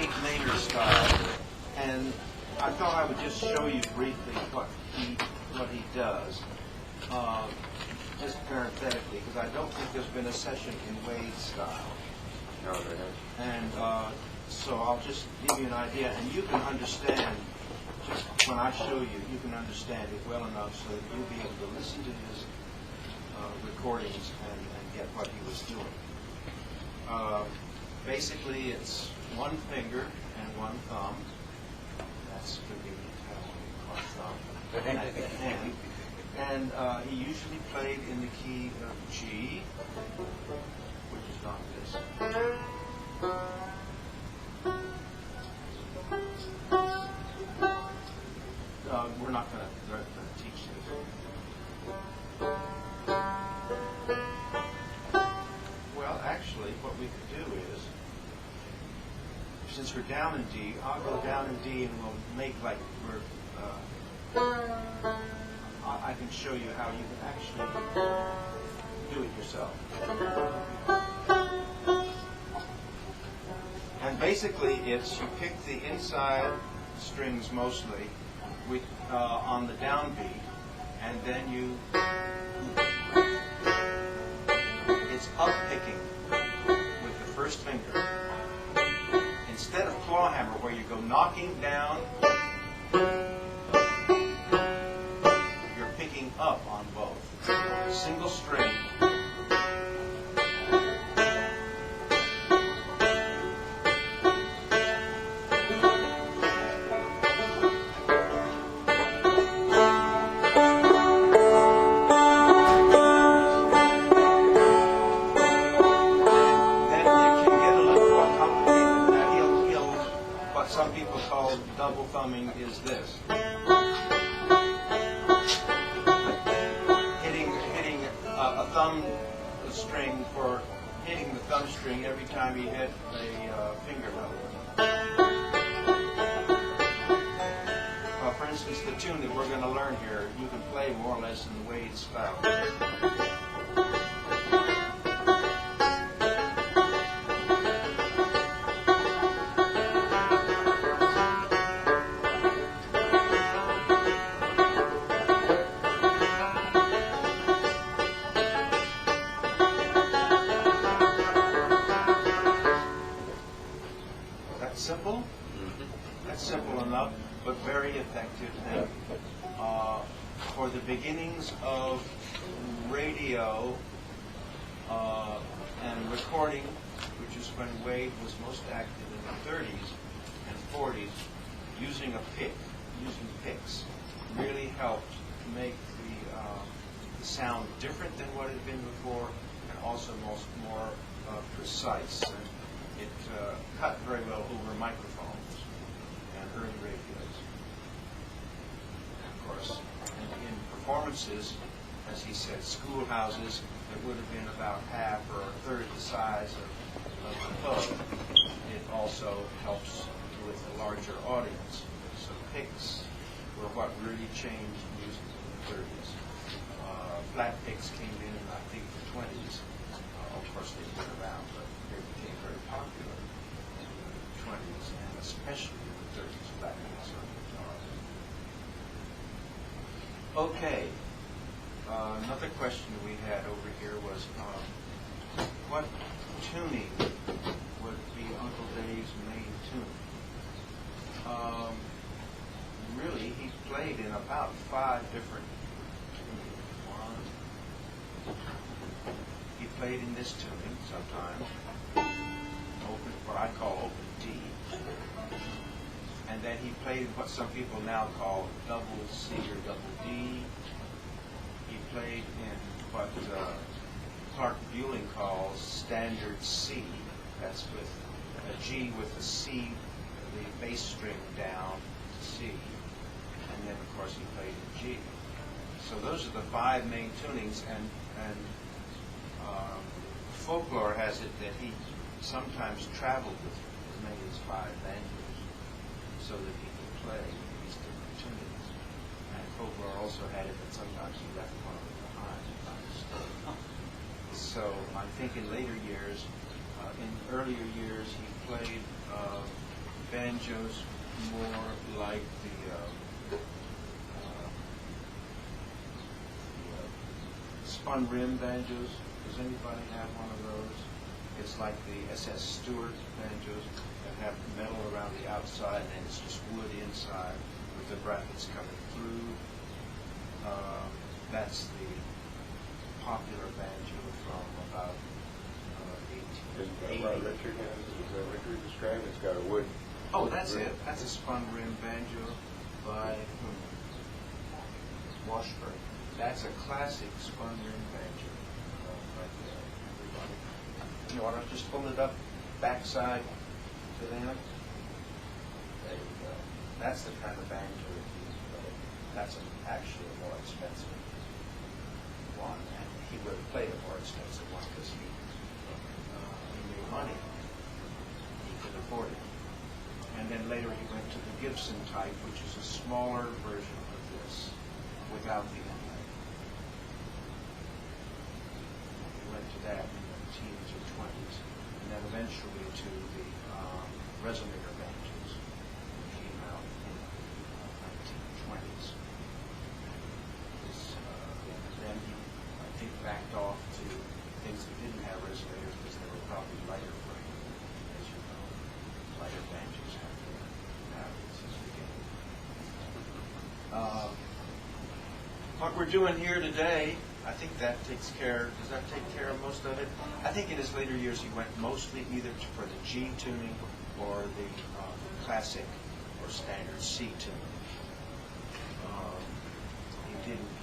Maynard style, and I thought I would just show you briefly what he does, just parenthetically, because I don't think there's been a session in Wade's style. No, there hasn't. And so I'll just give you an idea, and you can understand, just when I show you, you can understand it well enough so that you'll be able to listen to his recordings and get what he was doing. Basically, it's one finger and one thumb. That's convenient to have one thumb and a hand. And he usually played in the key of G, which is not this. We're not going to teach this. Well, actually, what we could do is, since we're down in D, I'll go down in D and we'll make like we're. I can show you how you can actually do it yourself. And basically, it's you pick the inside strings mostly with on the downbeat, and then it's up picking with the first finger. Instead of claw hammer, where you go knocking down, you're picking up on both. Single string. Double thumbing is this. Hitting a thumb string for hitting the thumb string every time you hit a finger note. For instance, the tune that we're going to learn here, you can play more or less in the Wade's style. Simple? That's simple enough, but very effective. And for the beginnings of radio and recording, which is when Wade was most active in the 30s and 40s, using picks, really helped make the sound different than what it had been before, and also more precise. And it cut very well over microphones and early radios. And of course, in performances, as he said, schoolhouses, it would have been about half or a third the size of the pub. It also helps with a larger audience. So picks were what really changed music in the 30s. Flat picks came in I think, the 20s. Of course, they've been around, but they became very popular in the 20s, and especially in the 30s, flat picks on guitar. Okay. Another question we had over here was, what tuning would be Uncle Dave's main tune? Really, he played in about 5 different tunings. He played in this tuning sometimes, what I call open D, and then he played in what some people now call double C or double D. He played in what Clark Bueling calls standard C. That's with a G with a C, the bass string down to C, and then of course he played in G. So those are the 5 main tunings, and folklore has it that he sometimes traveled with as many as 5 banjos so that he could play these different tunings. And folklore also had it that sometimes he left one of them behind. So I think in later years, in earlier years, he played banjos more like the spun rim banjos. Does anybody have one of those? It's like the SS Stewart banjos that have metal around the outside and it's just wood inside with the brackets coming through. That's the popular banjo from about 1880. Richard described it's got a wood. Oh, that's it. That's a spun rim banjo by Washburn. That's a classic spun rim banjo right there, everybody. You want to just pull it up backside to them? There you go. That's the kind of banjo that he's played. That's actually a more expensive one, and he would have played a more expensive one because he made money. He could afford it. And then later he went to the Gibson type, which is a smaller version of this without the inlay. He went to that in the teens or 20s, and then eventually to the resonator banjos, which came out in the 1920s. Then he, I think, backed off to things that didn't have resonators because they were probably lighter frame, as you know. Lighter banjos have to have this beginning. What we're doing here today, I think that takes care, does that take care of most of it? I think in his later years he went mostly either for the G tuning or the classic or standard C tuning. He didn't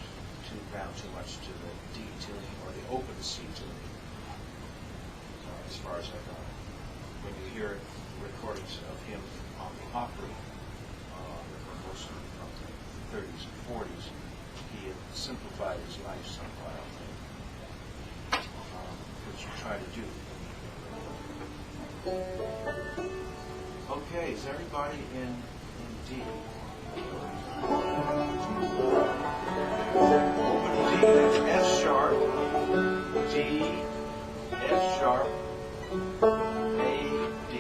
tune down too much to the D tuning or the open C tuning, as far as I know. When you hear recordings of him on the Opry, that were mostly from the 30s and 40s, he had simplified his life somewhat, I think, which you try to do. Okay, is everybody in D? Open D, that's F sharp, D, F sharp, A, D.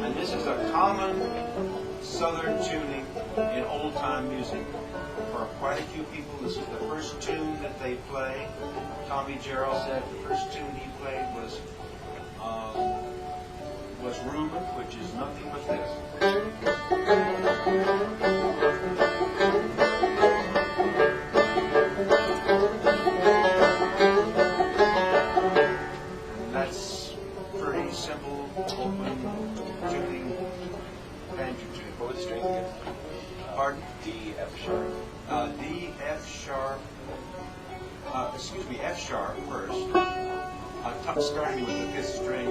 And this is a common Southern tuning in old-time music. For quite a few people, this is the first tune that they play. Tommy Jarrell said the first tune he played was Reuben, which is nothing but this. And that's pretty simple, open tuning, banjo tuning. What was the string again? Pardon? D, F sharp. D, F sharp, F sharp first, starting with the fifth string.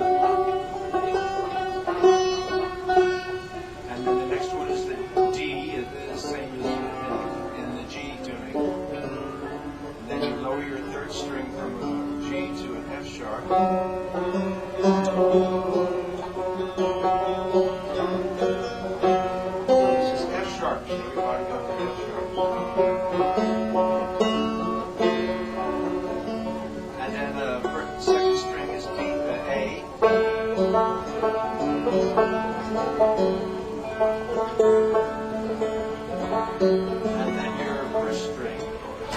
And then the next one is the D, the same as in the G tuning. And then you lower your third string from a G to an F sharp. This is F sharp. Everybody got the F sharp. And then the second string is D, A. And then your first string, of course.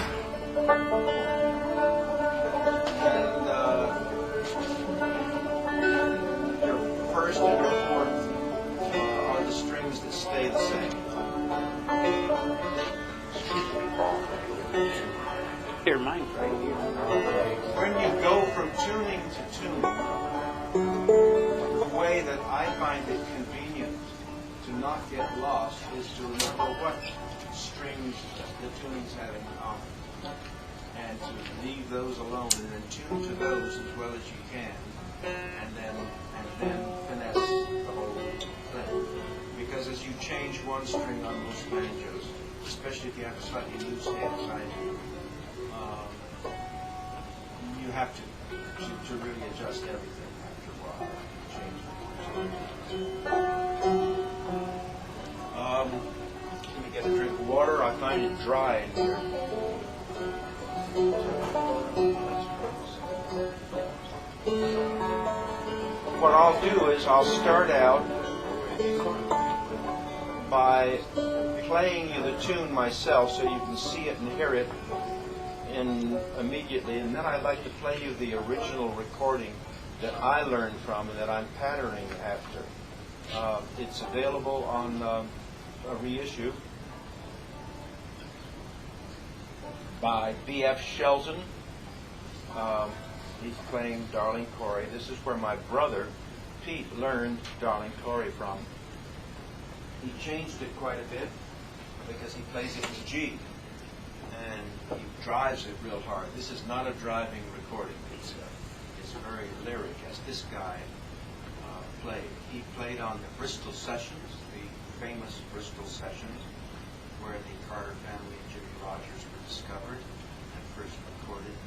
And your first and your fourth are the strings that stay the same. Here, mine's right here. When you go from tuning to tuning, the way that I find it convenient to not get lost is to remember what strings the tuning's have in common, and to leave those alone and then tune to those as well as you can, and then finesse the whole thing. Because as you change one string on most banjos, especially if you have a slightly loose hand size, you have to really adjust everything after a while. Let me get a drink of water. I find it dry in here. what I'll do is I'll start out by playing you the tune myself so you can see it and hear it immediately, and then I'd like to play you the original recording that I learned from and that I'm patterning after. It's available on a reissue by B.F. Shelton. He's playing Darling Corey. This is where my brother Pete learned Darling Corey from. He changed it quite a bit because he plays it in G, and he drives it real hard. This is not a driving recording. It's very lyric, as this guy played. He played on the Bristol Sessions, the famous Bristol Sessions, where the Carter family and Jimmy Rogers were discovered and first recorded,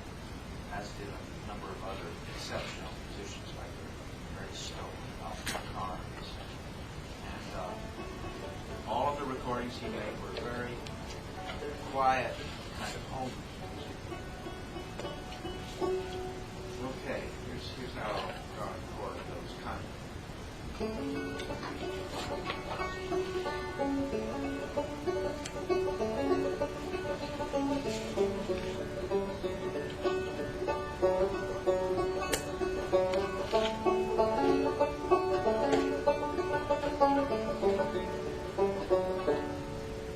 as did a number of other exceptional musicians like Mary Stowe and Alfred Carnes. And all of the recordings he made were very quiet, kind of home music. Okay, here's how our chord goes, kind of.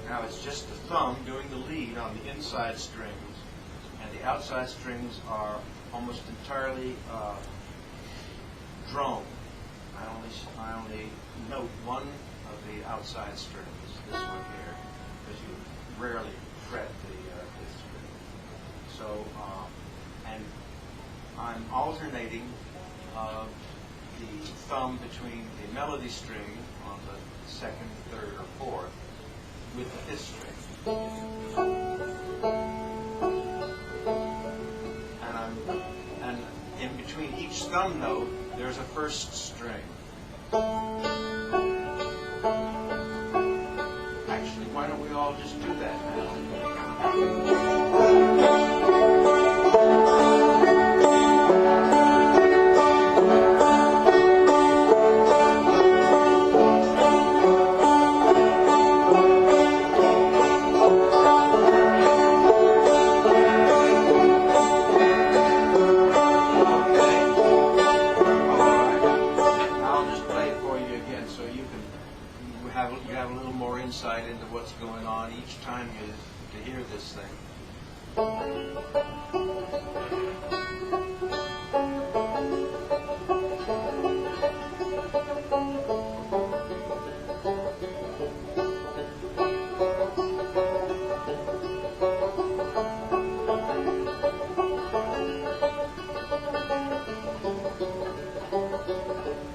Now it's just the thumb doing the lead on the inside strings, and the outside strings are almost entirely drone. I only note one of the outside strings, this one here, because you rarely fret the string. So, and I'm alternating the thumb between the melody string on the second, third, or fourth with the fifth string. And in between each thumb note, there's a first string. Actually, why don't we all just do that now? Insight into what's going on each time you hear this thing.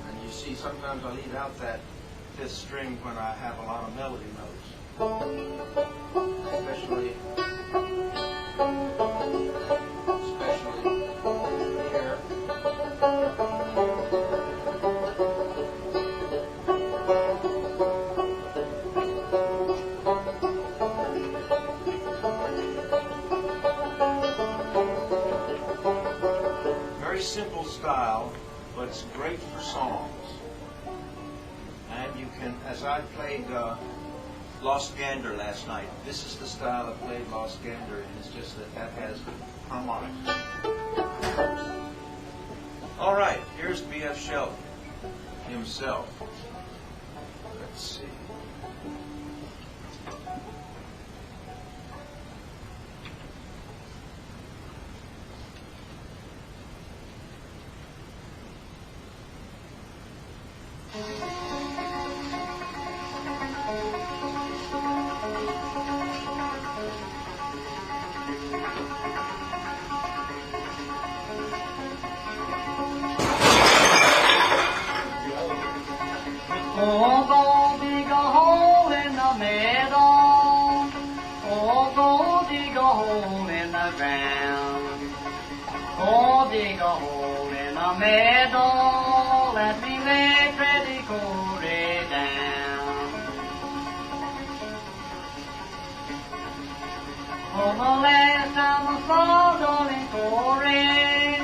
And you see, sometimes I leave out that fifth string when I have a lot of melody notes, especially here. Very simple style, but it's great for songs. And you can, as I played Lost Gander last night, this is the style I played Lost Gander in. It's just that has harmonics. All right, here's B.F. Shelton himself. Let's see. Dig a hole in the meadow, let me lay Pretty Corey down. Oh, the last time I saw Darling Corey,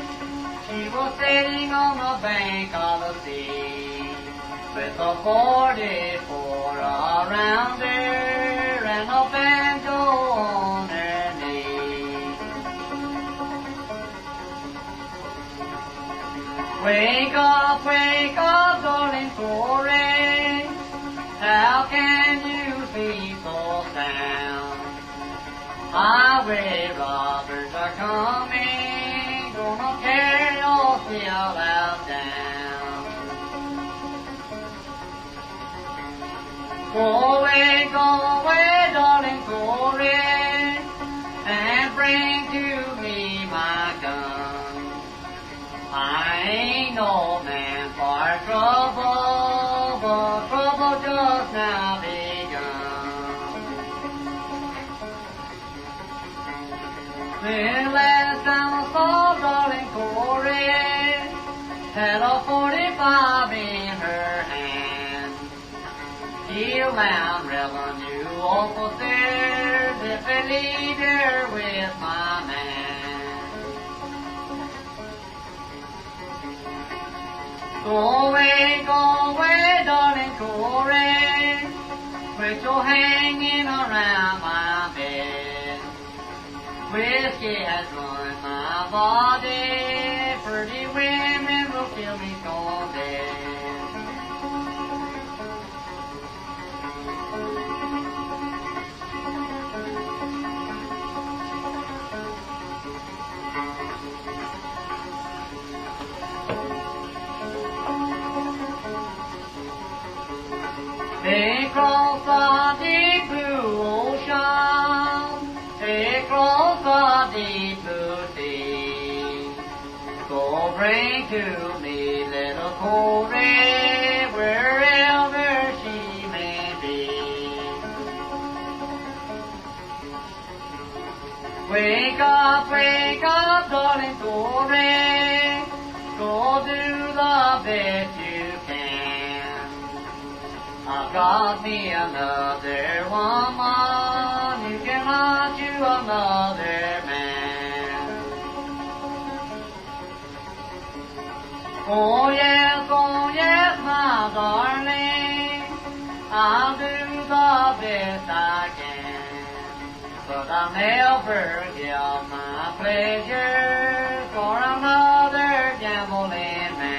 she was was sitting on the bank of the sea with a 44 around her and a banjo on her knee. Wake up, darling Corey. How can you be so sound? Highway robbers are coming, gonna tear your sail out down. Go away, darling, go away, and bring to me my gun. I ain't no man for trouble, but trouble just now begun. Then last time I saw darling Corey had a 45 in her hand. She'll land revenue officers if they leave her with my man. Go away, darling Corey, quit your hanging around my bed. Whiskey has ruined my body, pretty women will kill me stone dead. They cross the deep blue ocean, they cross the deep blue sea. Go bring to me little Corey, wherever she may be. Wake up, darling Corey, go do the best you can. I've got me another woman, you cannot do another man. Oh yes, my darling, I'll do the best I can, but I'll never give my pleasure for another gambling man.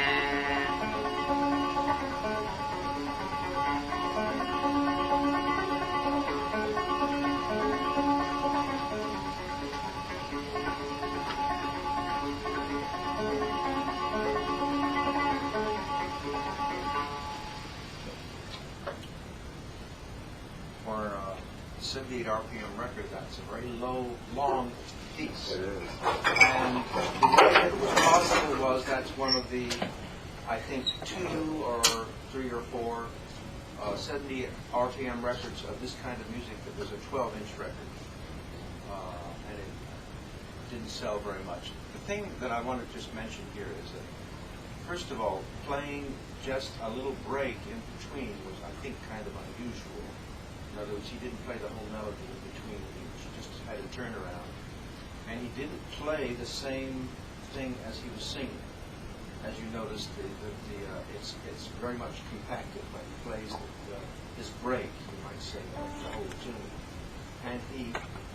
For a 78 RPM record, that's a very low, long piece. It is. And the way it was possible was that's one of the, I think, 2 or 3 or 4 70 RPM records of this kind of music that was a 12-inch record. And it didn't sell very much. The thing that I want to just mention here is that, first of all, playing just a little break in between was, I think, kind of unusual. In other words, he didn't play the whole melody in between. He just had a turnaround. And he didn't play the same thing as he was singing. As you notice, it's very much compacted, but he plays his break, you might say, of the whole tune. And he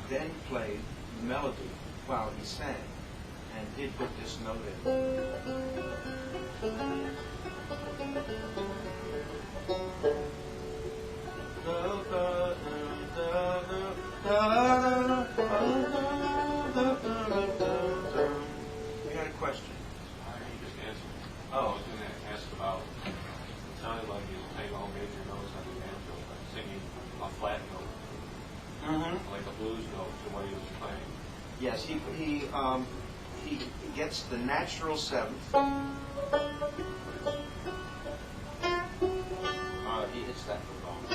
then played the melody while he sang, and did put this note We had a question. You just answered. Oh. I was going to ask about, it sounded like you played all major notes on the banjo, but singing a flat note, like a blues note to what he was playing. Yes, he gets the natural seventh. He hits that for bone.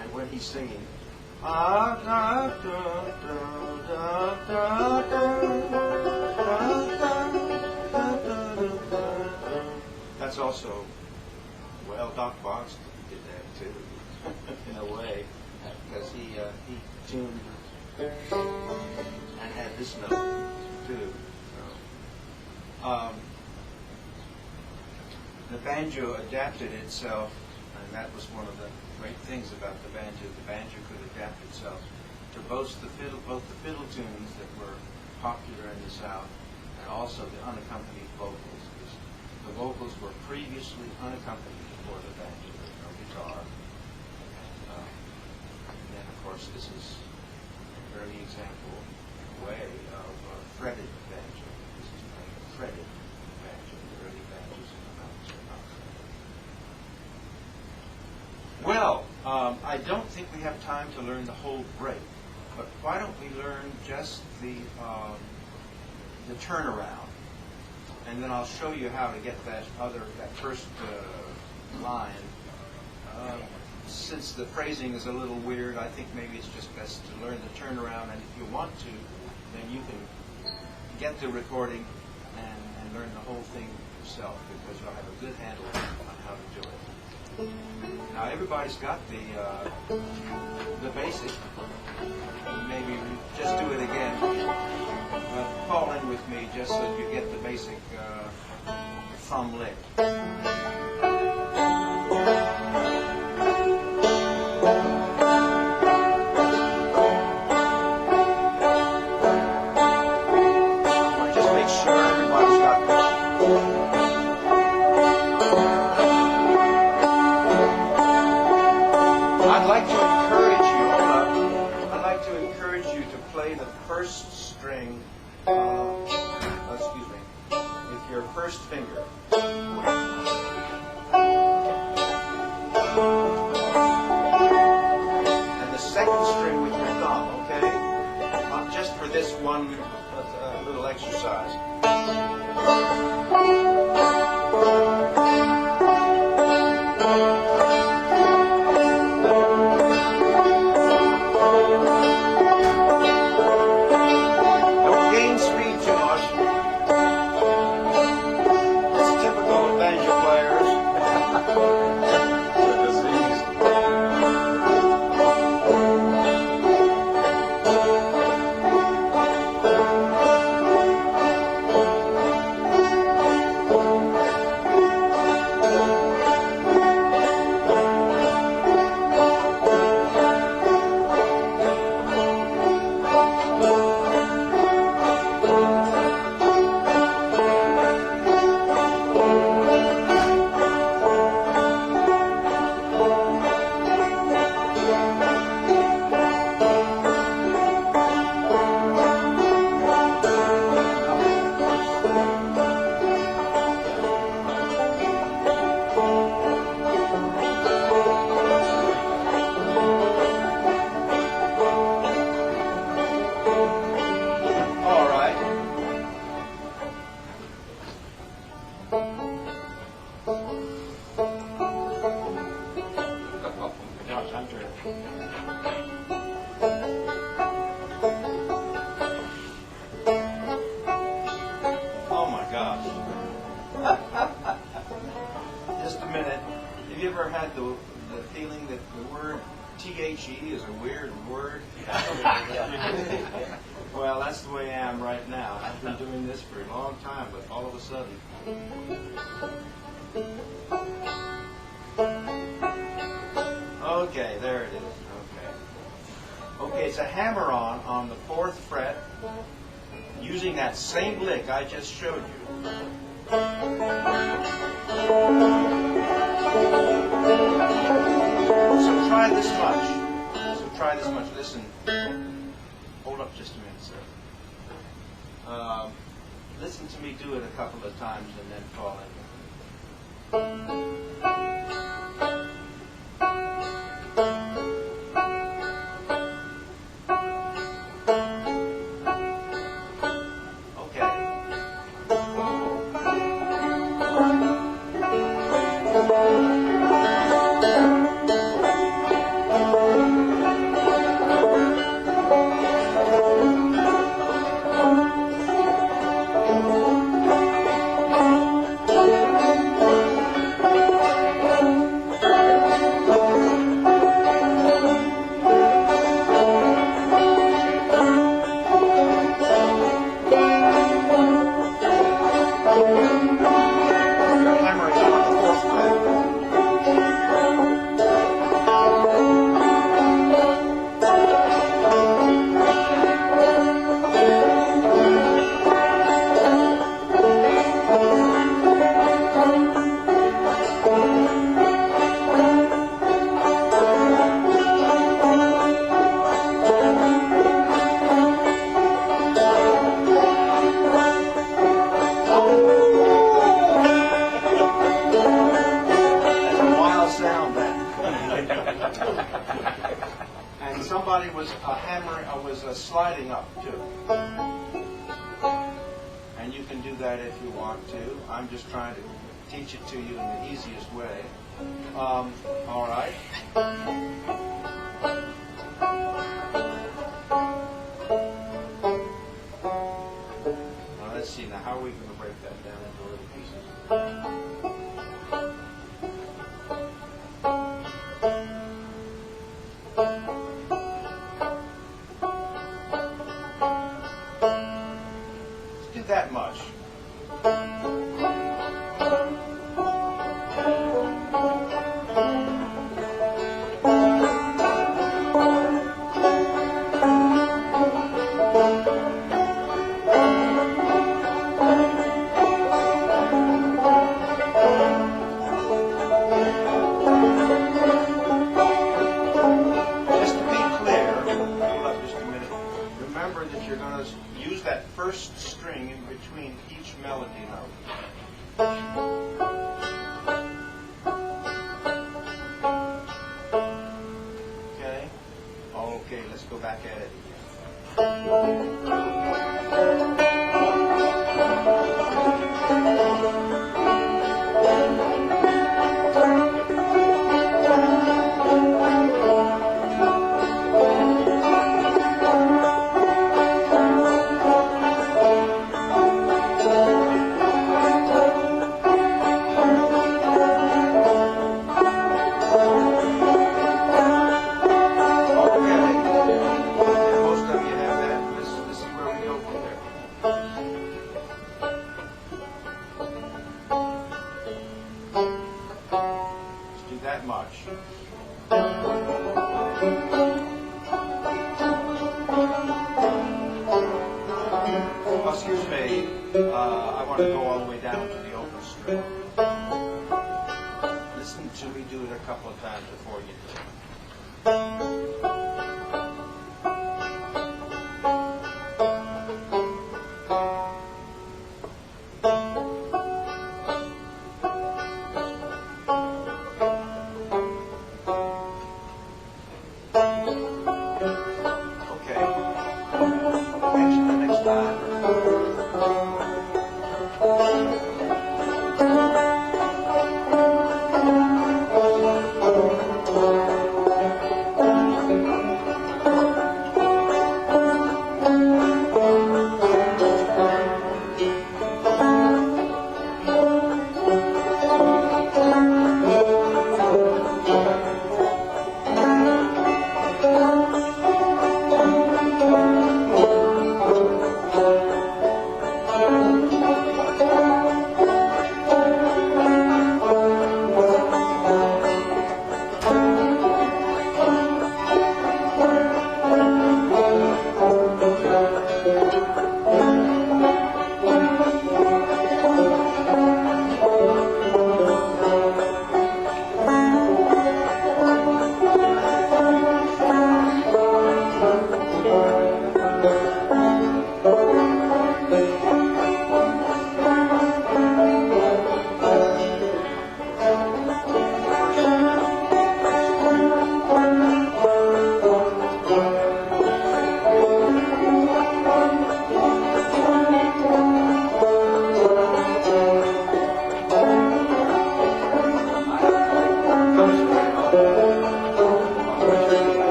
And when he's singing, that's also, well, Doc Boston did that too, in a way. because he tuned and had this note too. So, the banjo adapted itself, and that was one of the great things about the banjo. The banjo could adapt itself to both the fiddle tunes that were popular in the South, and also the unaccompanied vocals. The vocals were previously unaccompanied before the banjo. There's no guitar. And then, of course, this is an early example way of fretted banjo. This is playing a fretted banjo. The early banjos in the mountains are not fretted. Well, I don't think we have time to learn the whole break, but why don't we learn just the turnaround, and then I'll show you how to get that first line. Since the phrasing is a little weird, I think maybe it's just best to learn the turnaround, and if you want to, then you can get the recording and learn the whole thing yourself, because you'll have a good handle on how to do it. Now everybody's got the basic. Maybe just do it again. Fall in with me just so you get the basic thumb lick. Just make sure everybody's got that. I'd like to encourage you to play the first string, with your first finger. And the second string with your thumb, okay? Just for this one little exercise. Just a minute. Have you ever had the feeling that the word T-H-E is a weird word? Well, that's the way I am right now. I've been doing this for a long time, but all of a sudden. Okay, there it is. Okay, it's a hammer-on on the 4th fret using that same lick I just showed you. So try this much. Listen. Hold up just a minute, sir. Listen to me do it a couple of times and then fall in. somebody was hammering, was sliding up too. And you can do that if you want to. I'm just trying to teach it to you in the easiest way. All right. Now let's see. Now, how are we going to break that down into little pieces? Let's do that much.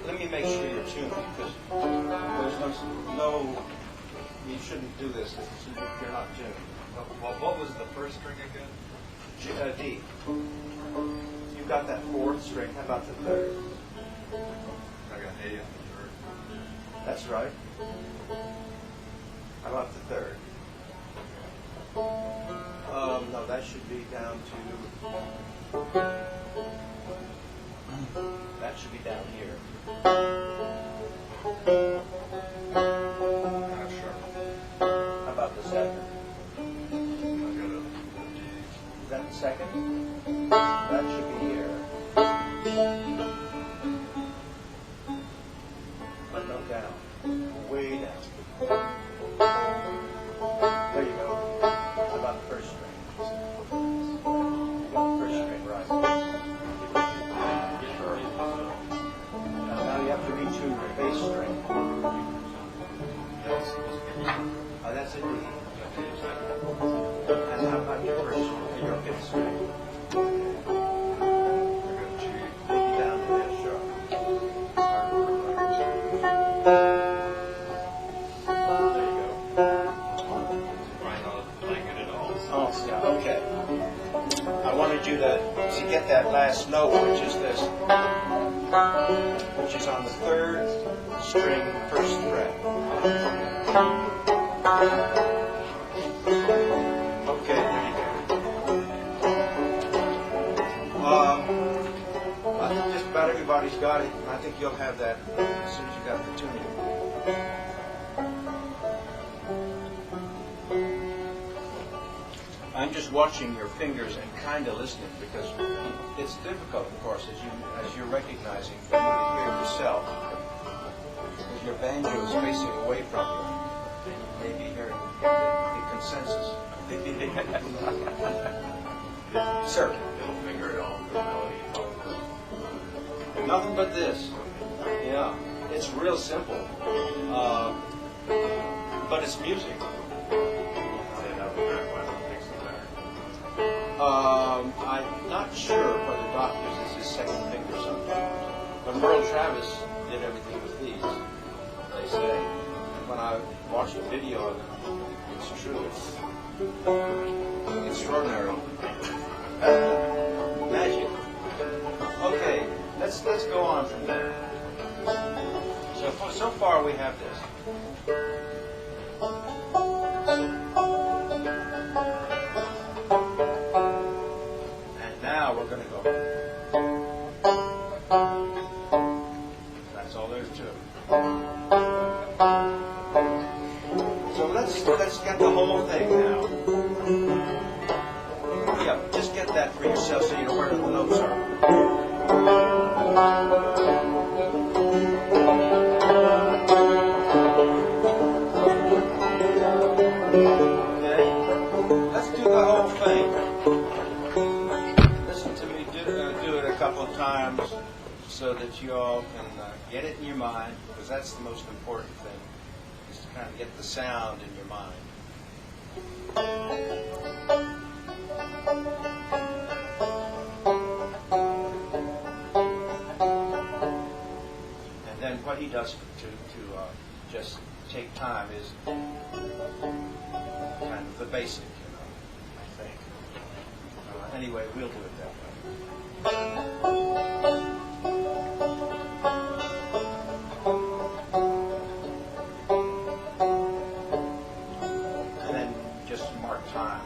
Let me make sure you're tuned, because there's no you shouldn't do this if you're not tuned. Well, what was the first string again? D. You've got that fourth string. How about the third? I got A on the third. That's right. How about the third? No, that should be down to. That should be down here. Not sure. How about the second? I got a D. Is that the second? That should be here. But no down. Way down. There you go. How about the first string? You got the first string right. Now you have to retune the bass string. That's a D. And how about your first string, your fifth string? I got a G. Take it down to that sharp. There you go. Right on, playing it at all. Oh, Scott, okay. I wanted you to get that last note, which is this, which is on the third string, first fret. Okay, there you go. I think just about everybody's got it. I think you'll have that as soon as you got the tuning. I'm just watching your fingers and kind of listening, because it's difficult, of course, as you're recognizing for you to hear yourself, because your banjo is facing away from you. You may be hearing the consensus. Sir. Middle finger at all. The melody is all. Nothing but this. Yeah, it's real simple, but it's music. I'm not sure whether Doctor's is his second finger sometimes. But Merle Travis did everything with these, they say. And when I watched a video of it, it's true. It's extraordinary. Magic. Okay, let's go on from there. So far we have this. Now we're going to go. That's all there is to it. So let's get the whole thing now. Yeah, just get that for yourself so you know where the notes are. Okay, let's do the whole thing. Do it a couple of times so that you all can get it in your mind, because that's the most important thing, is to kind of get the sound in your mind. And then what he does to just take time is kind of the basic, I think. Anyway, we'll do it that way. And then just mark time.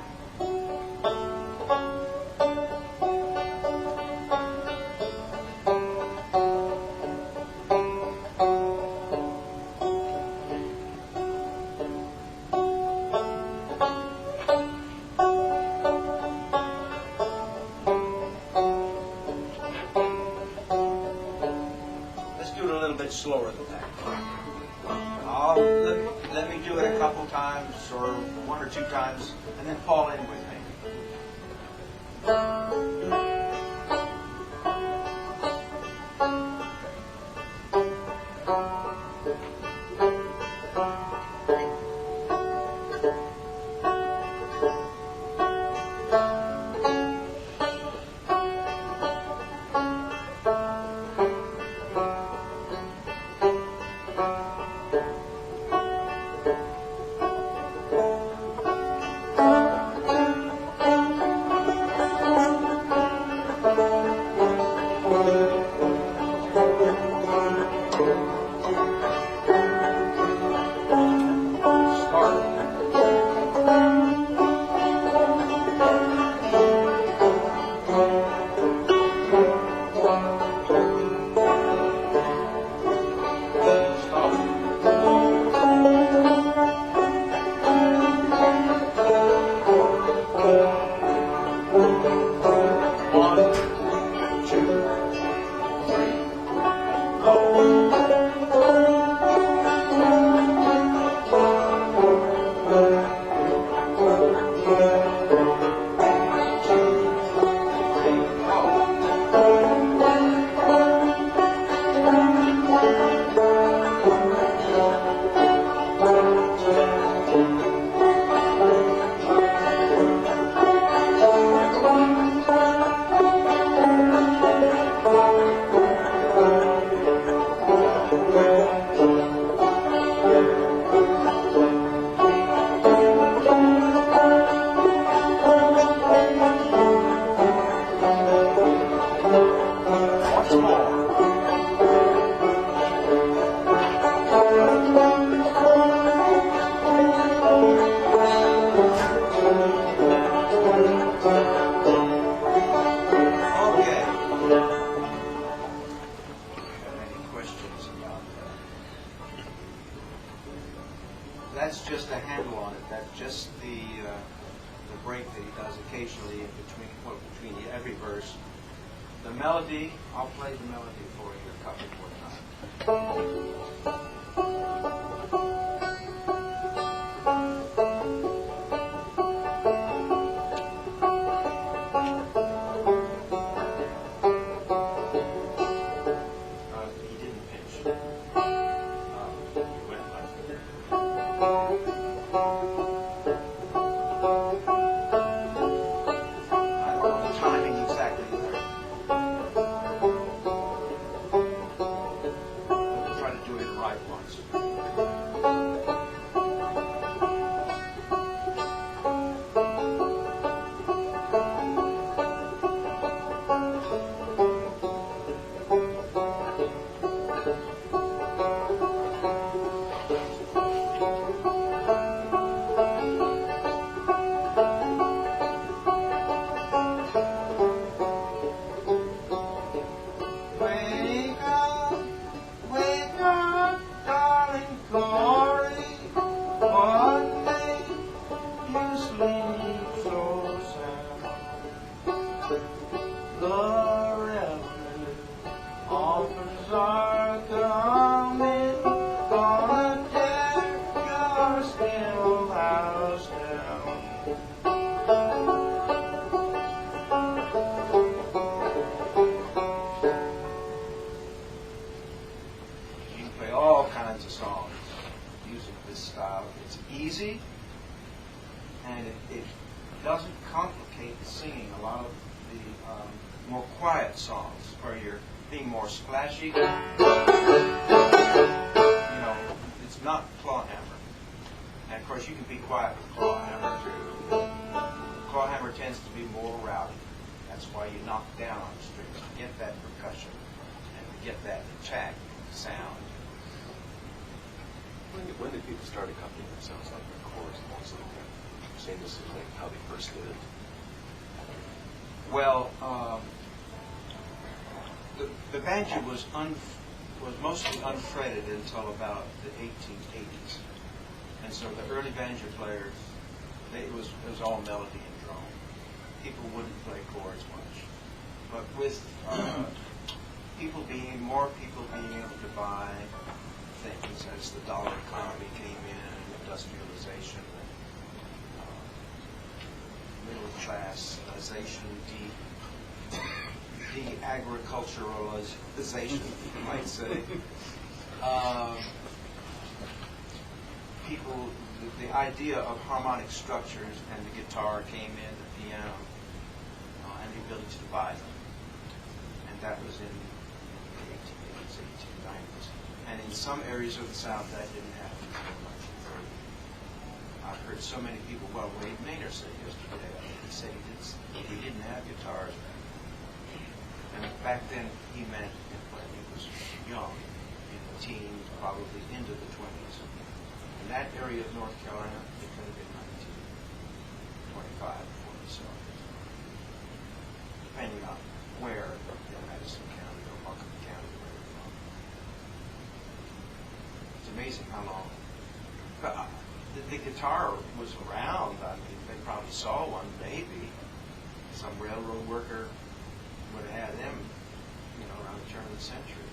Slower than that. Let me do it a couple times, or one or two times, and then fall in with me. That's just a handle on it. That's just the break that he does occasionally in between, well, between every verse. The melody, I'll play the melody for you a couple more times. He didn't pitch. He went like that. Timing exactly there. We'll try to do it right once. Wake up, darling glory. What made you sleep so sound? The reveille offers are coming, gonna tear your still house down. You can play all kinds of songs using this style. It's easy, and it doesn't complicate the singing. A lot of the more quiet songs where you're being more splashy, it's not claw hammer. And of course you can be quiet with claw hammer too. Claw hammer tends to be more rowdy. That's why you knock down on the strings to get that percussion and to get that attack sound. When did people start accompanying themselves like the chorus and things like that? Saying this is like how they first did it. Well, the banjo was mostly unfretted until about the 1880s, and so the early banjo players, it was all melody and drone. People wouldn't play chords much, but with people being able to buy things as the dollar economy came in, industrialization, middle classization, de-agriculturalization, you might say. The idea of harmonic structures and the guitar came in, the piano, and the ability to buy them. And that was in the 1880s, 1890s. And in some areas of the South, that didn't happen so much. I've heard so many people, well, Wade Maynard said yesterday, he said he didn't have guitars back then. And back then, he meant when he was young, in the teens, probably into the 20s. In that area of North Carolina, it could have been 1925 before he saw it. Depending on where in Madison County or Buncombe County, where you're from. It's amazing how long. But the guitar was around. I mean, they probably saw one, maybe. Some railroad worker would have had them, around the turn of the century.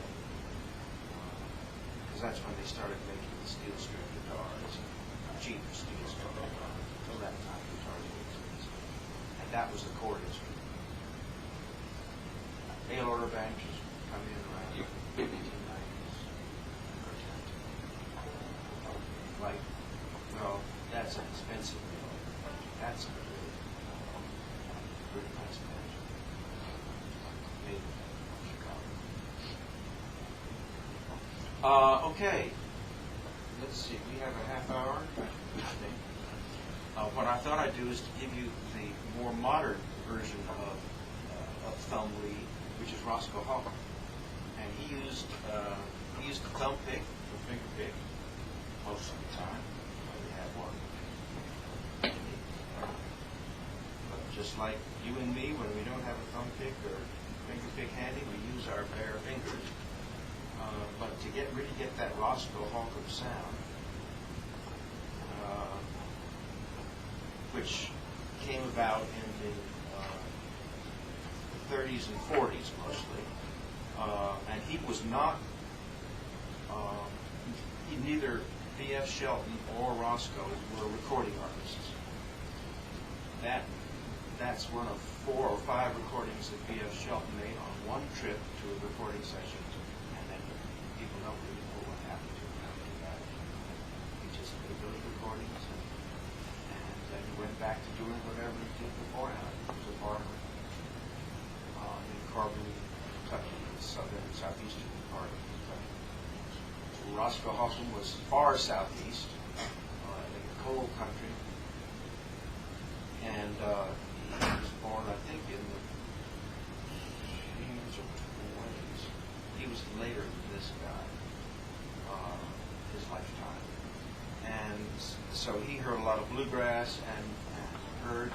that's when they started making the steel string guitars, cheap steel string guitars. Until that time, guitars were expensive. And that was the chord instrument. Mail order banjos come in around the 1890s. Like, well, that's an expensive mail order banjo. That's a really nice banjo. Made in Chicago. Okay. Let's see. We have a half hour, I think. What I thought I'd do is to give you the more modern version of thumb lead, which is Roscoe Holcomb, and he used the thumb pick, the finger pick, most of the time. We had one. But just like you and me, when we don't have a thumb pick or finger pick handy, we use our bare fingers. But to really get that Roscoe Holcomb sound, which came about in the 30s and 40s mostly, and he was not, neither B.F. Shelton or Roscoe were recording artists. That's one of 4 or 5 recordings that B.F. Shelton made on one trip to a recording session, and then people don't really know what happened to him after that. He just made those recordings, and then he went back to doing whatever he did beforehand. He was a farmer in Corbin, Kentucky, the southeastern part of Kentucky. So Roscoe Holcomb was far southeast, in the coal country, and he was born, I think, in the teens or 20s. He was later than this guy, his lifetime. And so he heard a lot of bluegrass and heard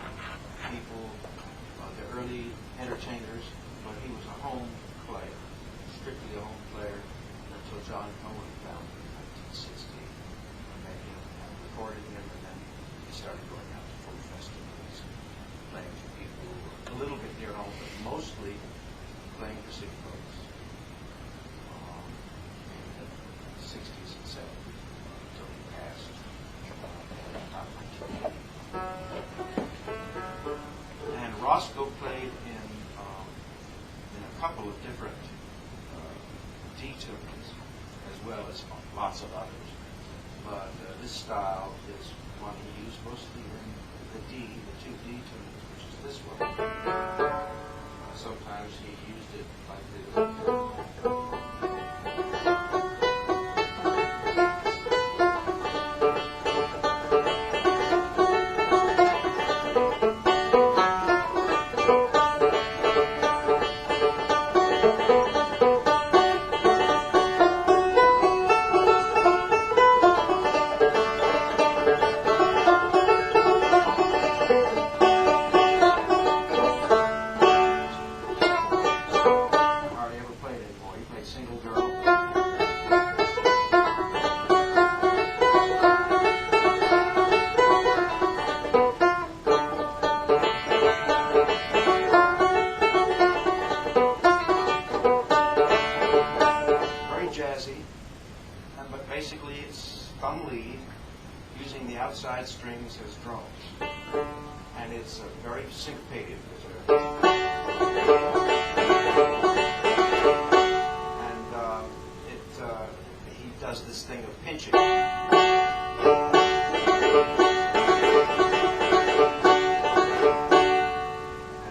people, the early entertainers, but he was a home player, strictly a home player, until John Cohen found him in 1960 and met him and recorded him, and then he started going out to folk festivals, playing for people a little bit near home, but mostly playing for city folks in the 60s and 70s until he passed. And Roscoe played in a couple of different D tunes, as well as lots of others. But this style is one he used mostly in the D, the 2 D tunes, which is this one. Sometimes he used it like this. Strings as drums, and it's very syncopated. And he does this thing of pinching, and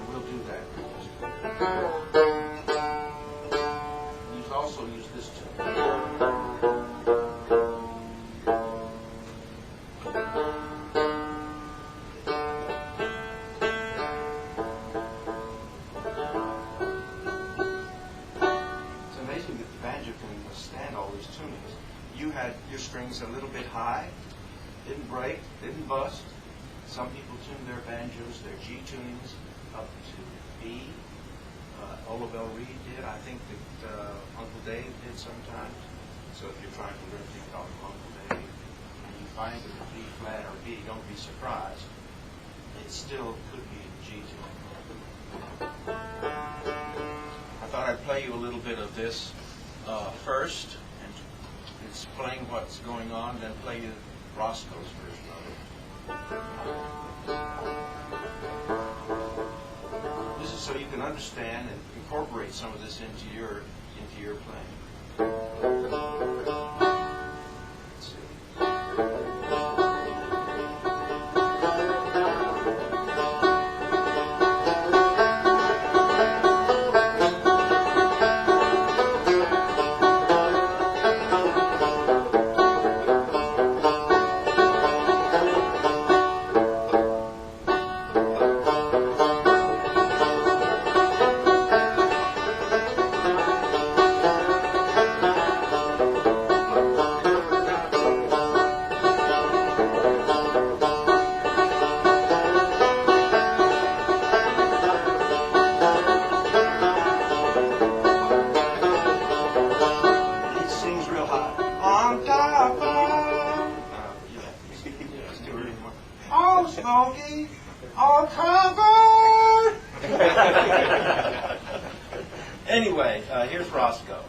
we'll do that. He's also used this tune. Your strings a little bit high, didn't break, didn't bust. Some people tune their banjos, their G tunings, up to B. Olabelle Reed did. I think that Uncle Dave did sometimes. So if you're trying to learn to call him Uncle Dave, and you find it a B flat or B, don't be surprised. It still could be a G tune. I thought I'd play you a little bit of this first. explain what's going on, then play you Roscoe's version of it. This is so you can understand and incorporate some of this into your playing. Let's see. Anyway, here's Roscoe.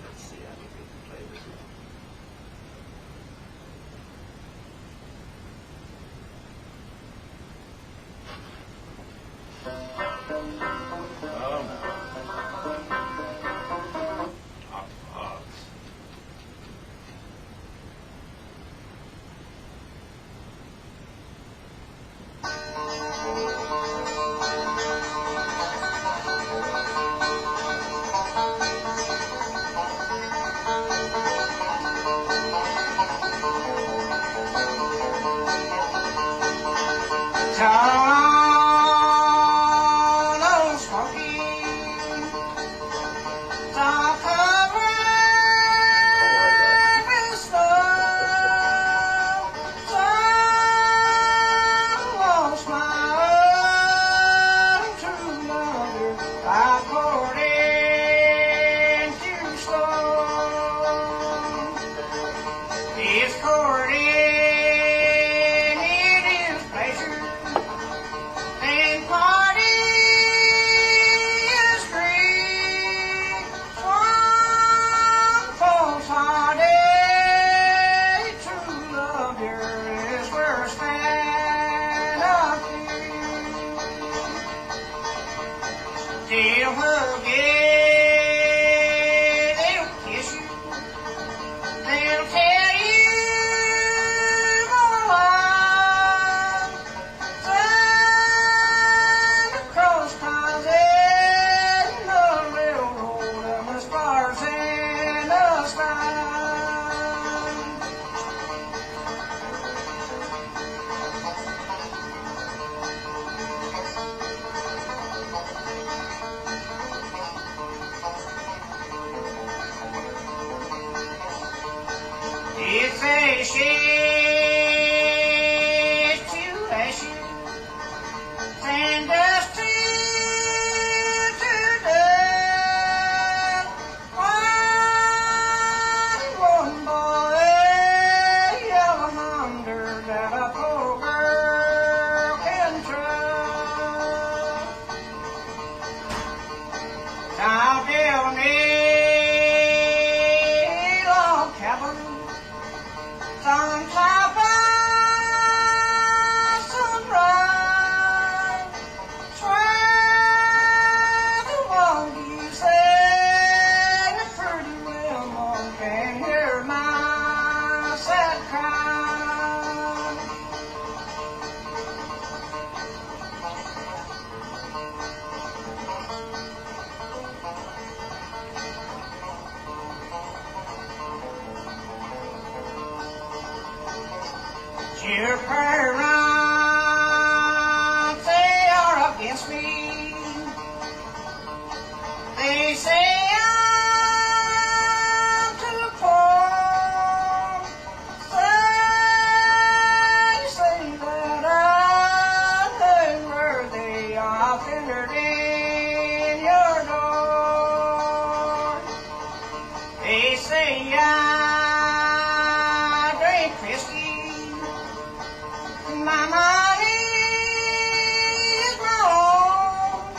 Let's see, I think we can play this one. Oh no. Octaves. Your parents, they are against me. They say I'm too poor. They say that I'm unworthy of entering your door. They say I drink whiskey. My money is my own.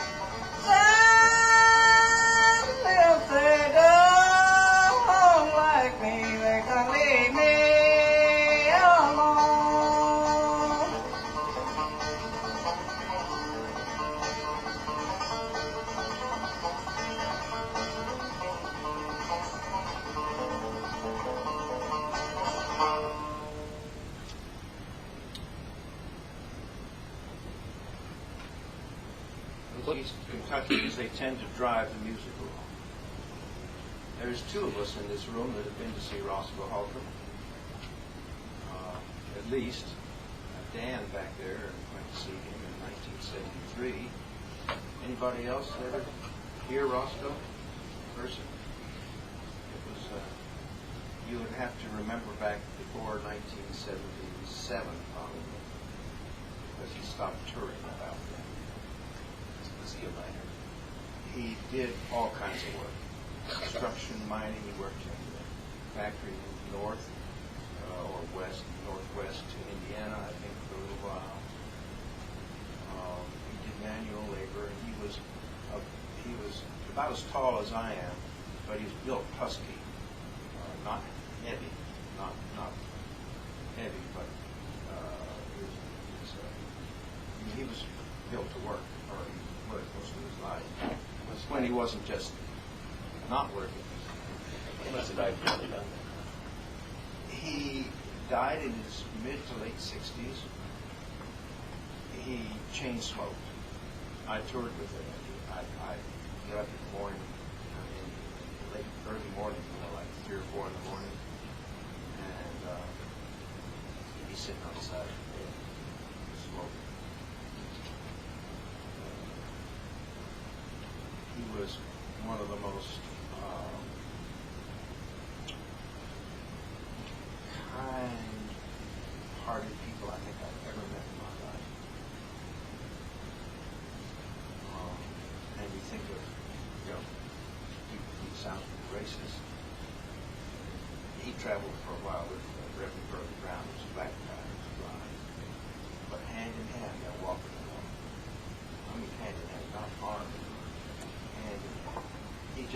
Some if they don't these Kentuckians, they tend to drive the music along. There's two of us in this room that have been to see Roscoe Holcomb. At least. Dan back there went to see him in 1973. Anybody else ever hear Roscoe in person? It was, you would have to remember back before 1977 probably, because he stopped touring about then. Was he a miner? He did all kinds of work. Construction, mining, he worked in the factory north or west, northwest to Indiana, I think, for a little while. He did manual labor, and he was about as tall as I am, but he was built husky, not heavy, not heavy, but he was built to work, or he worked most of his life. When he wasn't just not working. He must have died fairly young. He died in his mid to late 60s. He chain smoked. I toured with him. I get up in the morning, early morning, like 3 or 4 in the morning, and he'd be sitting on the side of the bed, smoking. He was one of the most kind-hearted people I think I've ever met in my life. And you think of, people who sound racist. He traveled for a while with Reverend Burley Brown, who's a black guy, who's blind. But hand in hand, they're walking along. I mean, hand in hand, not arm in arm. Hand in hand. He's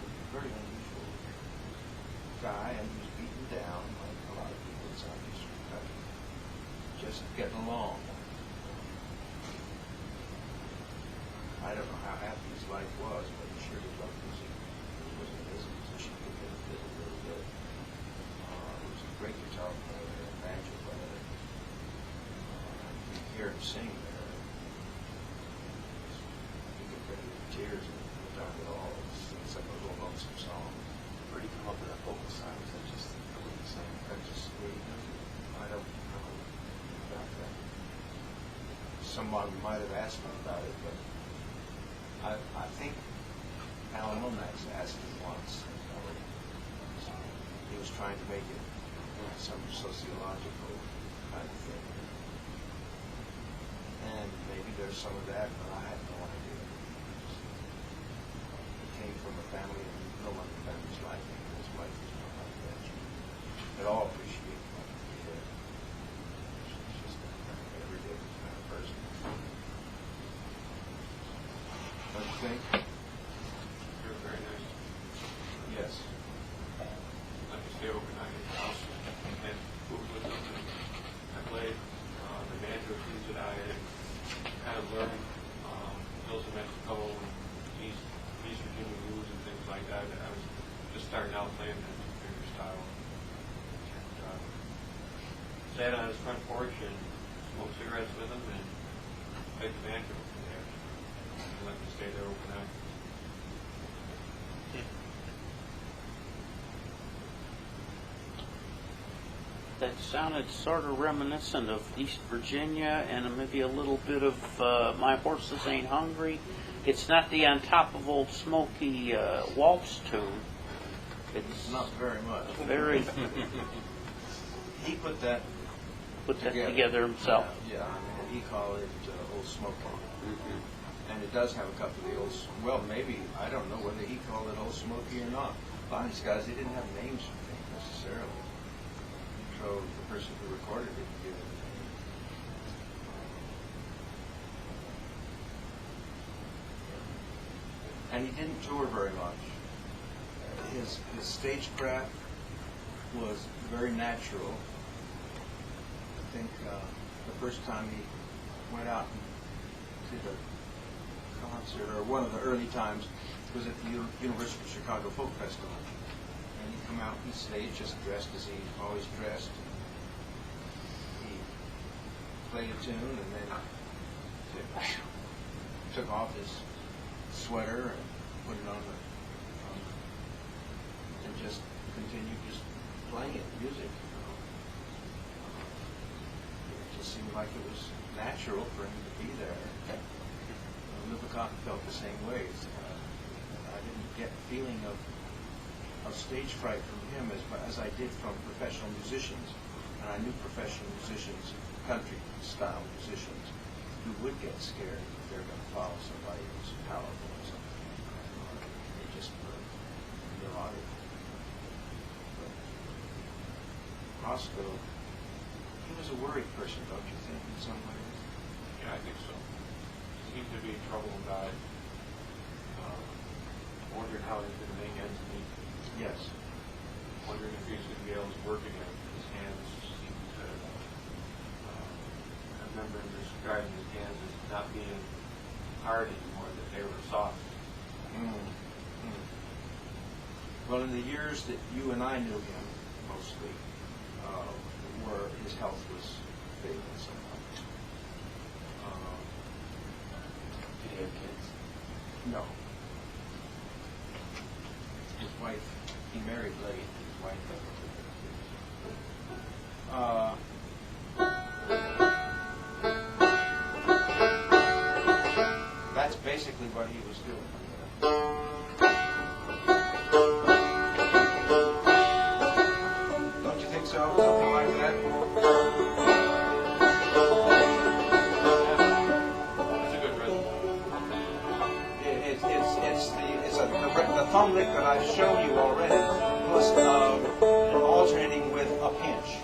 a very unusual guy, and he was beaten down like a lot of people in Southeast Kentucky, just getting along. I don't know how happy his life was, but he sure did love music. He was in his musician, he could fiddle really good. He was a great guitar player and banjo player. You could hear him sing there. You could bring the tears and put down it all. It's like a little lonesome song. Where do you come up with that vocal sound? Is that just the way you sing? I don't know about that. Someone might have asked me about it, but I think Alan Lomax asked me once. He was trying to make it some sociological kind of thing. And maybe there's some of that, but I have no idea. He came from a family, and no one in the family's like him, and his wife was not like that. They all appreciate what he did. She's just an everyday kind of person. Don't you think? You're very nice. Yes. I just stay overnight at the house and food with them. I played the banjo keys that I had kind of learned, Hills of Mexico and East Virginia blues and things like that. I was just starting out playing that finger style. And sat on his front porch and smoked cigarettes with him and played the banjo from there. And let me stay there overnight. That sounded sort of reminiscent of East Virginia and maybe a little bit of My Horses Ain't Hungry. It's not the On Top of Old Smoky waltz tune. It's Not very much. very He put that together himself. Yeah, and he called it Old Smoky. And it does have a couple of the old, well, maybe, I don't know whether he called it Old Smoky or not. A lot of these guys, they didn't have names for things necessarily. So the person who recorded it gave it a name. And he didn't tour very much. His stagecraft was very natural. I think the first time he went out and did a concert, or one of the early times, was at the University of Chicago Folk Festival. And he'd come out on stage just dressed as he always dressed. He played a tune, and then took off his sweater and put it on and just continued just playing it, music. It just seemed like it was natural for him to be there. Lippincott felt the same way. I didn't get a feeling of stage fright from him as I did from professional musicians. And I knew professional musicians, country-style musicians, who would get scared if they're going to follow somebody who's powerful or something. They just were neurotic. But Roscoe, he was a worried person, don't you think, in some ways? Yeah, I think so. He seemed to be troubled about it. Wondering how he's going to make ends meet. Yes. Wondering if he's going to be able to work again. His hands seemed to, I remember him describing his hands as not being hard anymore, that they were soft. Well, in the years that you and I knew him, mostly, where his health was failing somewhat. Did he have kids? No. His wife, he married late. His wife that's basically what he was doing. Don't you think so? Something like that? That's a good rhythm. The thumb lick that I've shown you already, plus alternating with a pinch.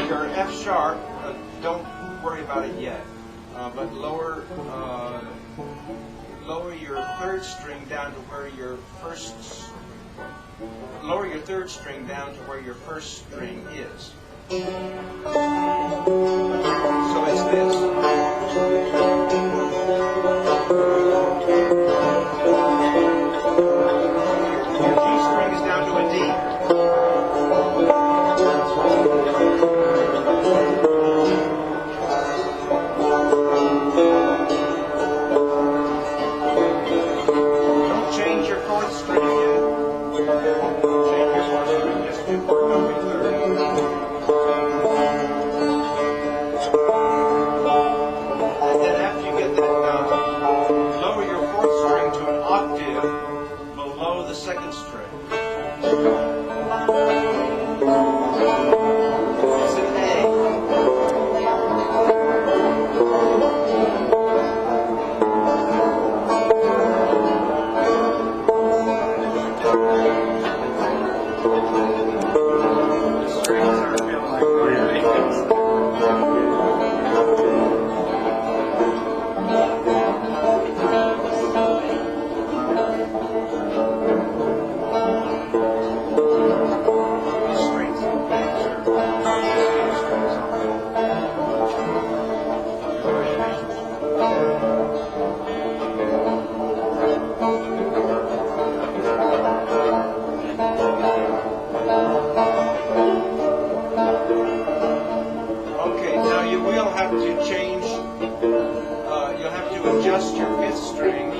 Your F sharp, don't worry about it yet, but lower your third string down to where your lower your third string down to where your first string is. So it's this. Your G string is down to a D. Don't change your fourth string yet. Change your fourth string, just do fourth, don't be third. And then after you get that done, lower your fourth string to an octave below the second string. It's an A. The strings are feeling like Okay, now you will have to change, you'll have to adjust your fifth string.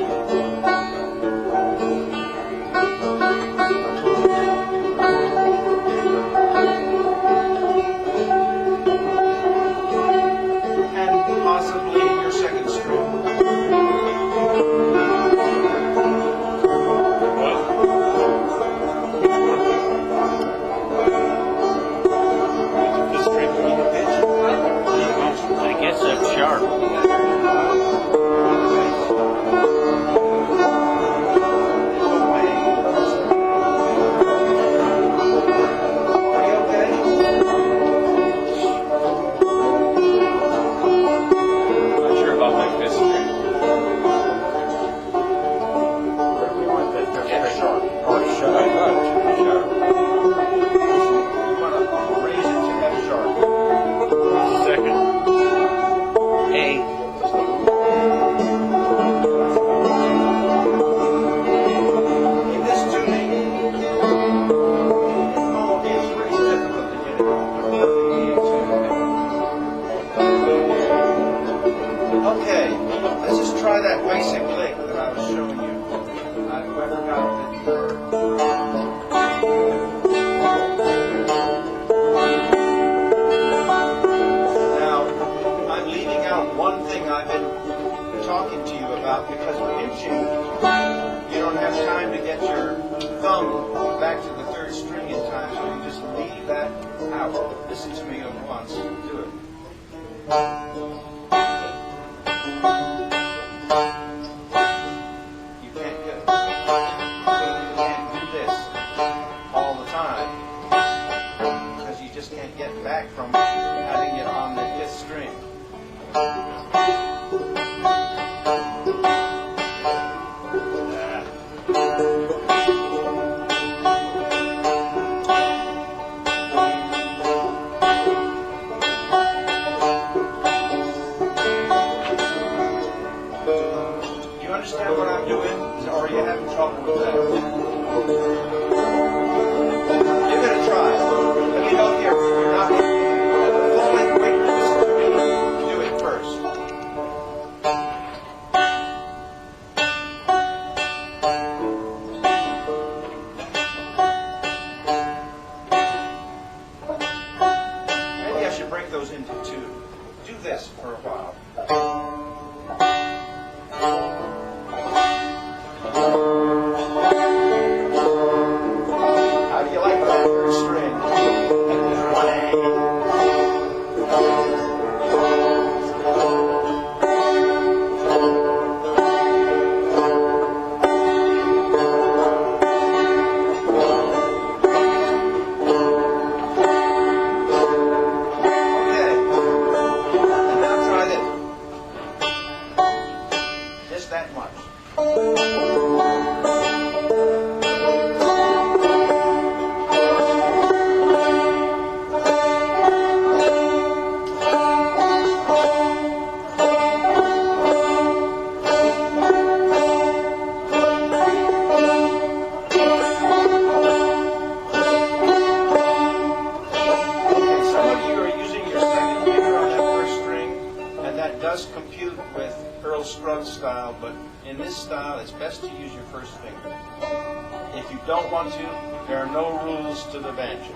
To the banjo.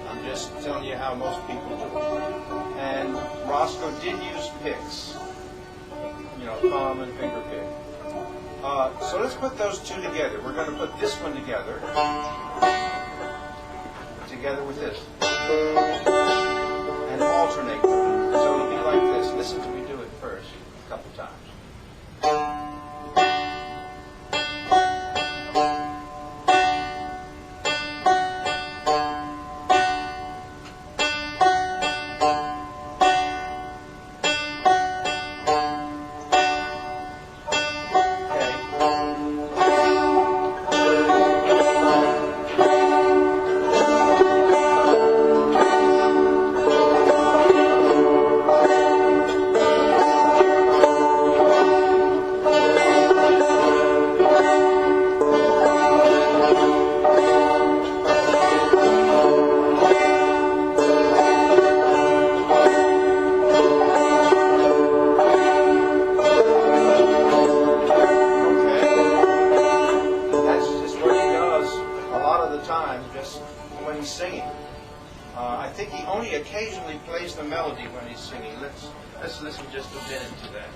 I'm just telling you how most people do it. And Roscoe did use picks, thumb and finger pick. So let's put those two together. We're going to put this one together with this, and alternate them. So it'll be like this. Listen to me do it first, a couple times. Let's listen just a minute to that.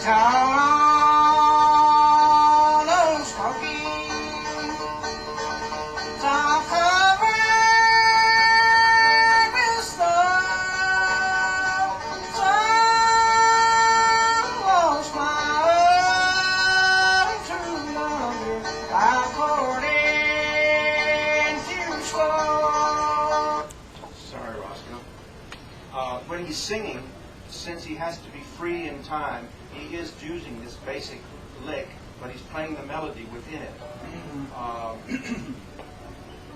town of Smoky. All covered with snow. Some lost my true wonder. I poured into slow. Sorry, Roscoe. When he's singing, since he has to be free in time, he is using this basic lick, but he's playing the melody within it.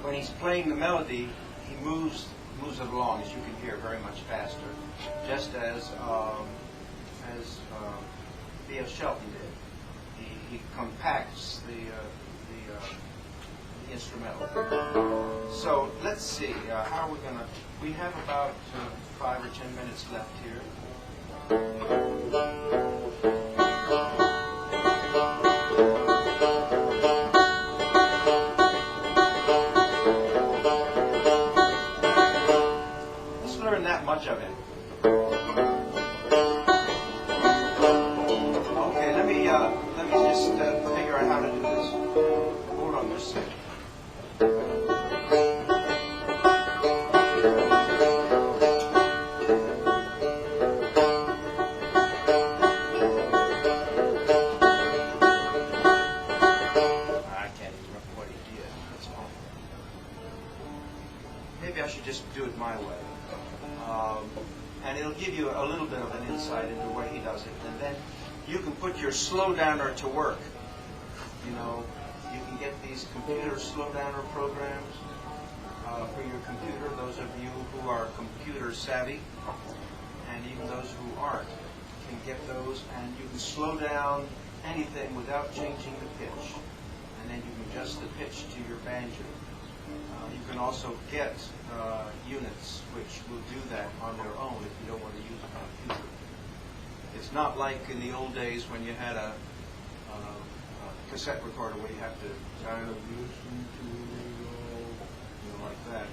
When he's playing the melody, he moves it along, as you can hear, very much faster, just as B.F. Shelton did. He compacts the instrumental. So let's see, how are we going to... We have about 5 or 10 minutes left here. Let's learn that much of it. Okay, let me just figure out how to do this. Hold on just a second. Maybe I should just do it my way. And it'll give you a little bit of an insight into the way he does it. And then you can put your slow downer to work. You know, you can get these computer slow downer programs for your computer, those of you who are computer savvy, and even those who aren't can get those, and you can slow down anything without changing the pitch. And then you can adjust the pitch to your banjo. You can also get units which will do that on their own if you don't want to use a computer. It's not like in the old days when you had a cassette recorder where you have to kind of listen to it, like that.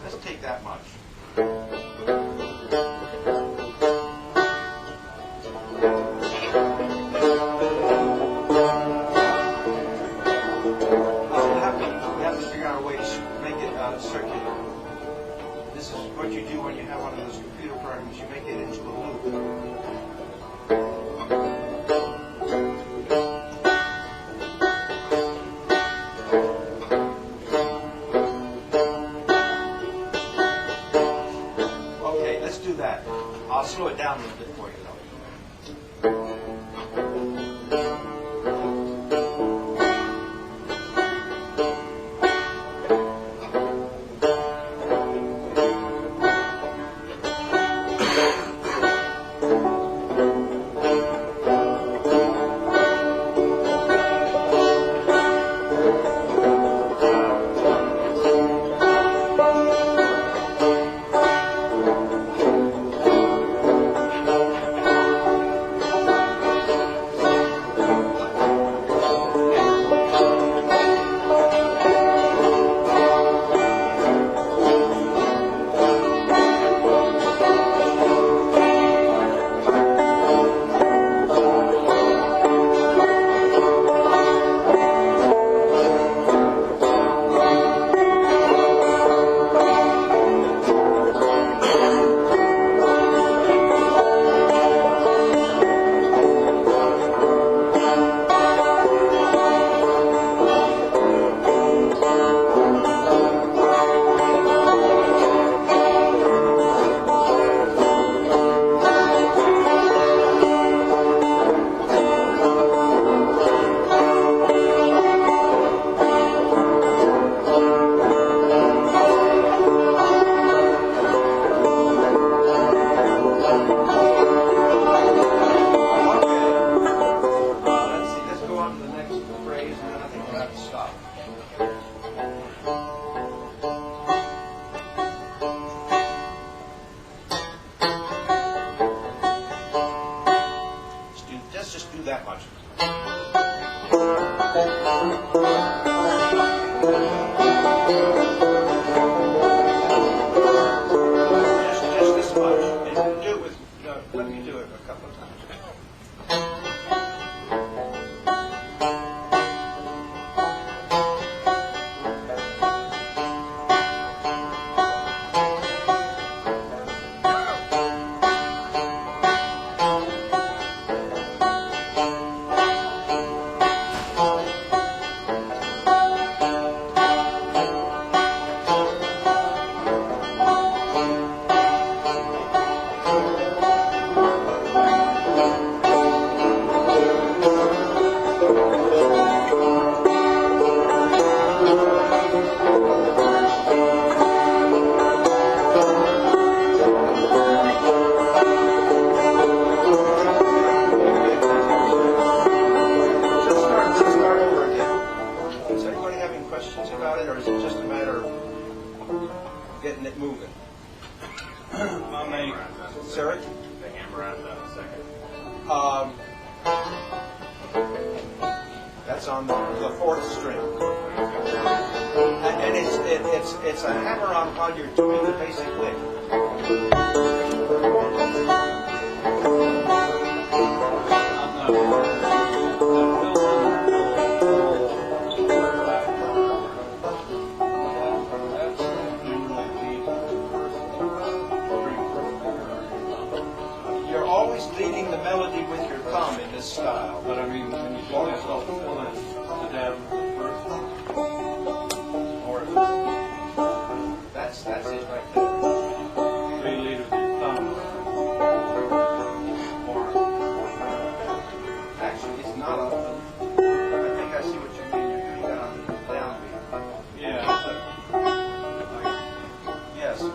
Let's take that much. Circular. This is what you do when you have one of those computer programs. You make it into a loop. Okay, let's do that. I'll slow it down a little bit for you, though. that much. anybody have any questions about it, or is it just a matter of getting it moving? Sarah? The hammer on the second. That's on the fourth string, and it's a hammer-on while you're doing the basic lick. You're always leading the melody with your thumb in this style. But I mean, when you do this, I'll fill in the dab first. Or that's it right there. So you lead with your thumb. Actually, it's not on the. I think I see what you mean. You're doing that on the downbeat. Yeah. Yes. So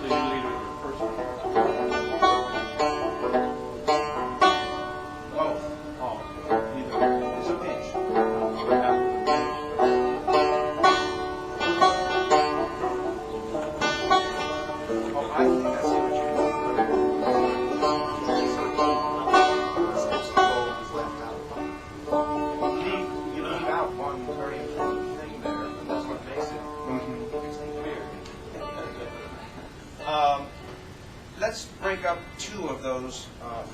you lead with your first one. Both. Oh, It's a pinch. Oh, I think I see what you mean. You leave out one very important thing there, and that's what makes it weird. Let's break up two of those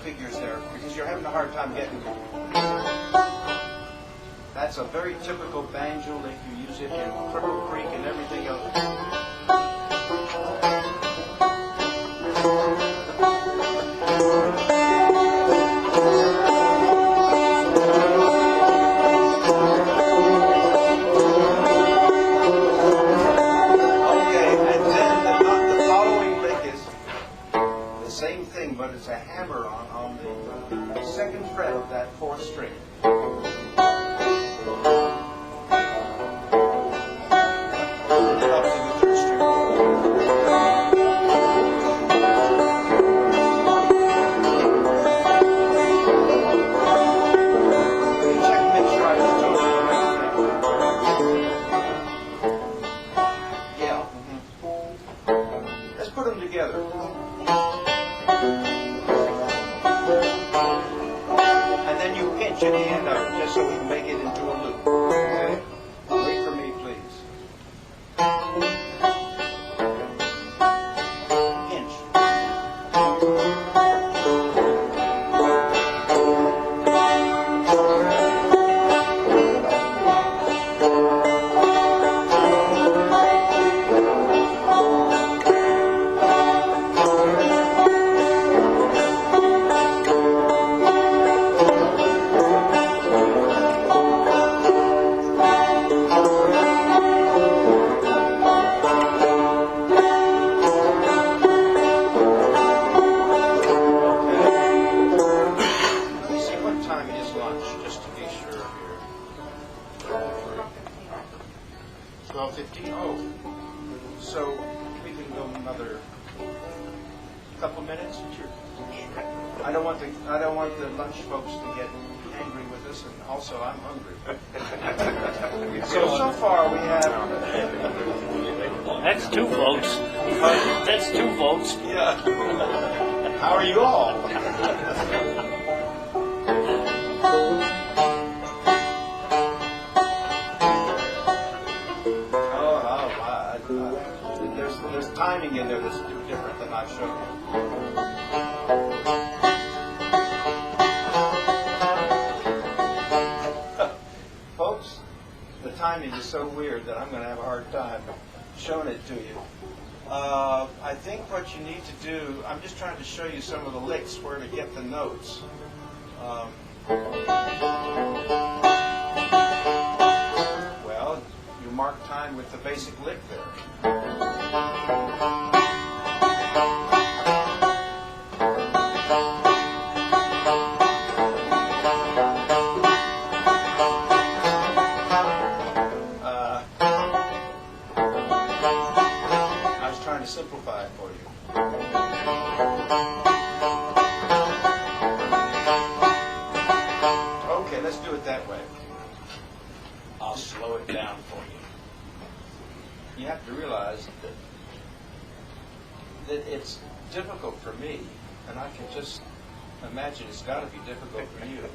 figures there, because you're having a hard time getting them. That's a very typical banjo lick. You use it in Cripple Creek and everything else. Okay, and then the following lick is the same thing, but it's a hammer-on the second fret of that fourth string. Up to the third string. Check mid-stride is totally yeah. Let's put them together. And then you pinch at the end of it, just so we can make it into a loop. Okay? Wait for me, please. Pinch. Let me see what time is lunch, just to be sure here. 12:15. Oh, so we can go another couple minutes. I don't want the lunch folks to get angry with us, and also I'm hungry. So far we have. That's two votes. That's two votes. Yeah. How are you all? There's timing in there that's different than I've shown you. Folks, the timing is so weird that I'm going to have a hard time showing it to you. I think what you need to do, I'm just trying to show you some of the licks where to get the notes. Well, you mark time with the basic lick there. I was trying trying to simplify it for you. Okay, let's do it that way. I'll slow it down for you. You have to realize that it's difficult for me, and I can just imagine it's got to be difficult for you.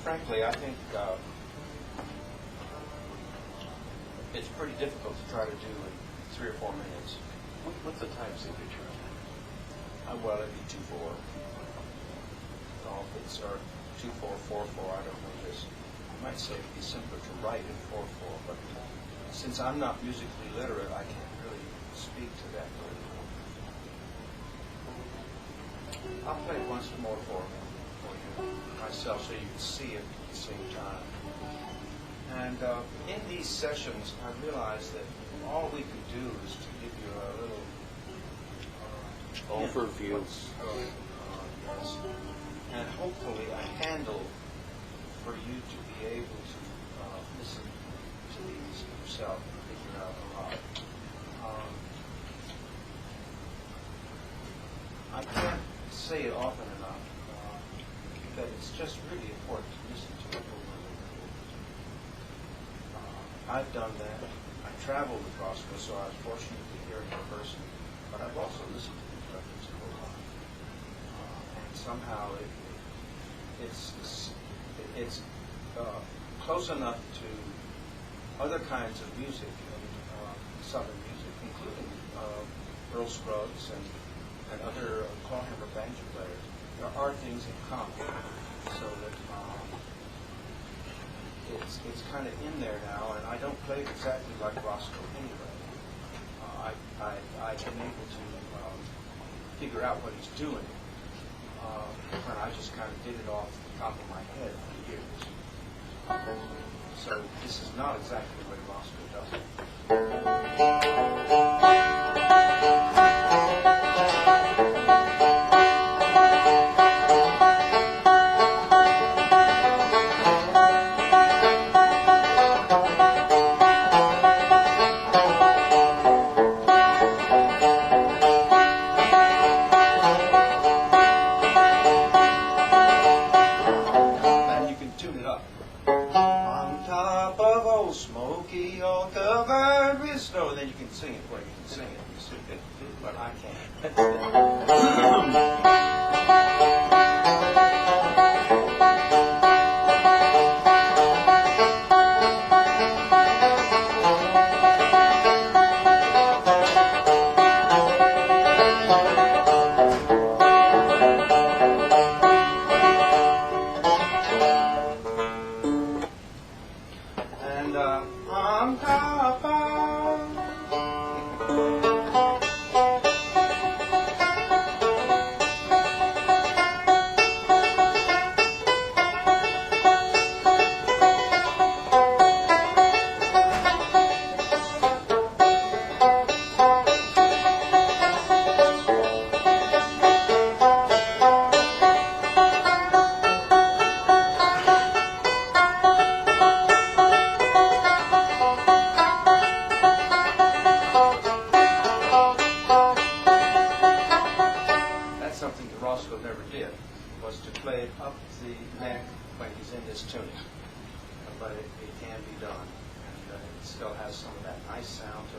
Frankly, I think it's pretty difficult to try to do in 3 or 4 minutes. What's the time signature on that? Well, it'd be 2/4. All fits are 2/4, 4/4. I don't know this. I might say it'd be simpler to write in 4/4, but since I'm not musically literate, I can't really speak to that. I'll play it once more for you myself, so you can see it at the same time. And in these sessions, I realized that all we can do is to give you a little Overview. Yes, and hopefully a handle for you to be able to listen to these yourself and figure out a lot. I can't say it often enough that it's just really important to listen to it over and over. I've done that. I traveled with Roscoe, so I was fortunate to hear it in person, but I've also listened to these records a whole lot. And somehow it's close enough to other kinds of music, Southern music, including Earl Scruggs and other clawhammer banjo players. There are things in common, so that it's kind of in there now, and I don't play it exactly like Roscoe anyway. I've been able to figure out what he's doing, and I just kind of did it off the top of my head for years. So this is not exactly the way Roscoe does it. And then you can sing it where you can sing it, but I can't. And on top of Roscoe never did, was to play it up the neck when he's in this tuning. But it can be done, and it still has some of that nice sound to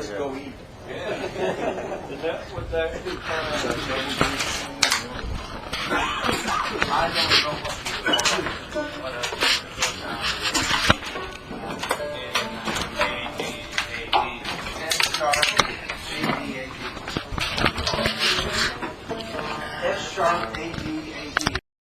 Let's go eat. Is that what that is? I don't know what else. F sharp, A, D,